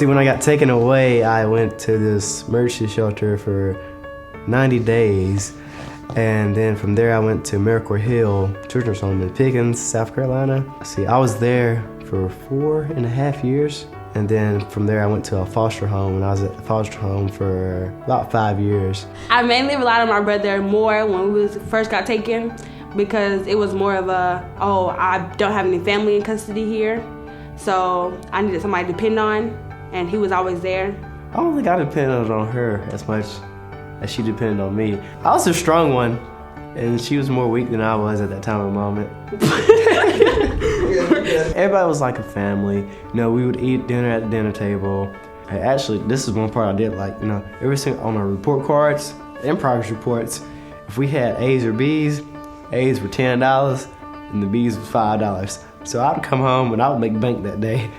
See, when I got taken away, I went to this emergency shelter for 90 days. And then from there, I went to Miracle Hill Children's Home in Pickens, South Carolina. See, I was there for 4.5 years. And then from there, I went to a foster home, and I was at the foster home for about 5 years. I mainly relied on my brother more when we first got taken, because it was more of I don't have any family in custody here, so I needed somebody to depend on, and he was always there. I don't think I depended on her as much as she depended on me. I was a strong one, and she was more weak than I was at that time of moment. Everybody was like a family. You know, we would eat dinner at the dinner table. And actually, this is one part I did like, every single, on our report cards and progress reports, if we had A's or B's, A's were $10 and the B's was $5. So I'd come home and I would make bank that day,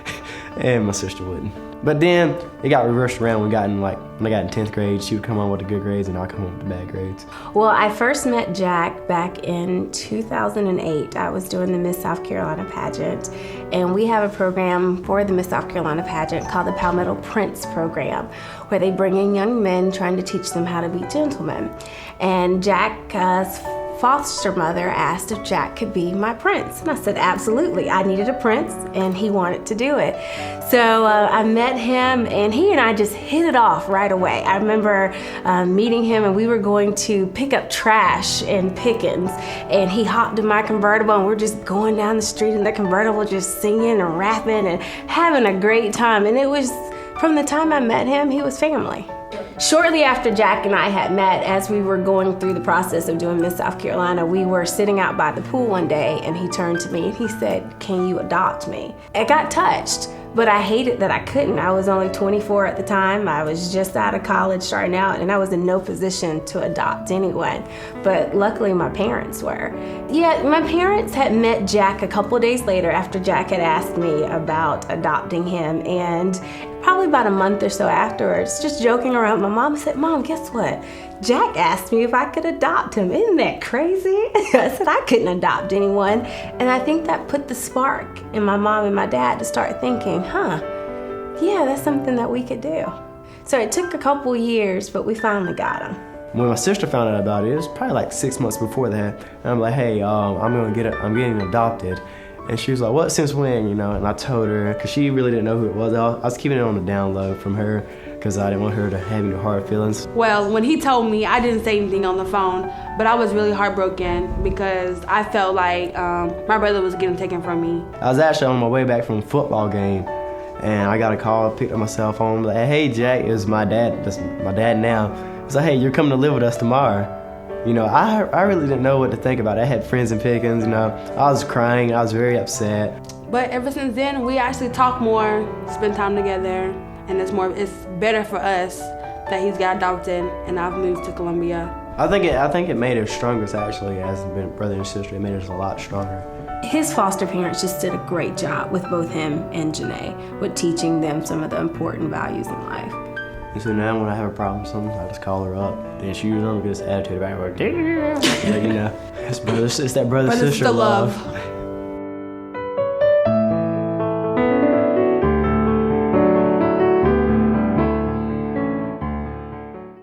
and my sister wouldn't. But then it got reversed around when I got in 10th grade. She would come home with the good grades and I'd come home with the bad grades. Well, I first met Jack back in 2008. I was doing the Miss South Carolina pageant, and we have a program for the Miss South Carolina pageant called the Palmetto Prince program, where they bring in young men trying to teach them how to be gentlemen. And Jack's foster mother asked if Jack could be my prince. And I said, absolutely. I needed a prince, and he wanted to do it. So I met him, and he and I just hit it off right away. I remember meeting him, and we were going to pick up trash in Pickens, and he hopped in my convertible, and we're just going down the street in the convertible, just singing and rapping and having a great time. And it was, from the time I met him, he was family. Shortly after Jack and I had met, as we were going through the process of doing Miss South Carolina, we were sitting out by the pool one day, and he turned to me and he said, "Can you adopt me?" I got touched, but I hated that I couldn't. I was only 24 at the time. I was just out of college starting out, and I was in no position to adopt anyone. But luckily my parents were. Yeah, my parents had met Jack a couple of days later after Jack had asked me about adopting him, and probably about a month or so afterwards, just joking around, my mom said, "Mom, guess what? Jack asked me if I could adopt him. Isn't that crazy?" I said I couldn't adopt anyone. And I think that put the spark in my mom and my dad to start thinking, yeah, that's something that we could do. So it took a couple years, but we finally got him. When my sister found out about it was probably like 6 months before that. And I'm like, hey, I'm getting adopted. And she was like, what, since when, And I told her, because she really didn't know who it was. I was keeping it on the down low from her, because I didn't want her to have any hard feelings. Well, when he told me, I didn't say anything on the phone, but I was really heartbroken because I felt like my brother was getting taken from me. I was actually on my way back from a football game, and I got a call, picked up my cell phone, like, hey, Jack, it's my dad. That's my dad now. It's like, hey, you're coming to live with us tomorrow. I really didn't know what to think about it. I had friends in Pickens, I was crying, I was very upset. But ever since then, we actually talk more, spend time together, and it's better for us that he's got adopted and I've moved to Columbia. I think it made us stronger, actually, as being brother and sister. It made us a lot stronger. His foster parents just did a great job with both him and Janae, with teaching them some of the important values in life. And so now when I have a problem with something, I just call her up. And she usually gets attitude about it. It's that brother-sister love.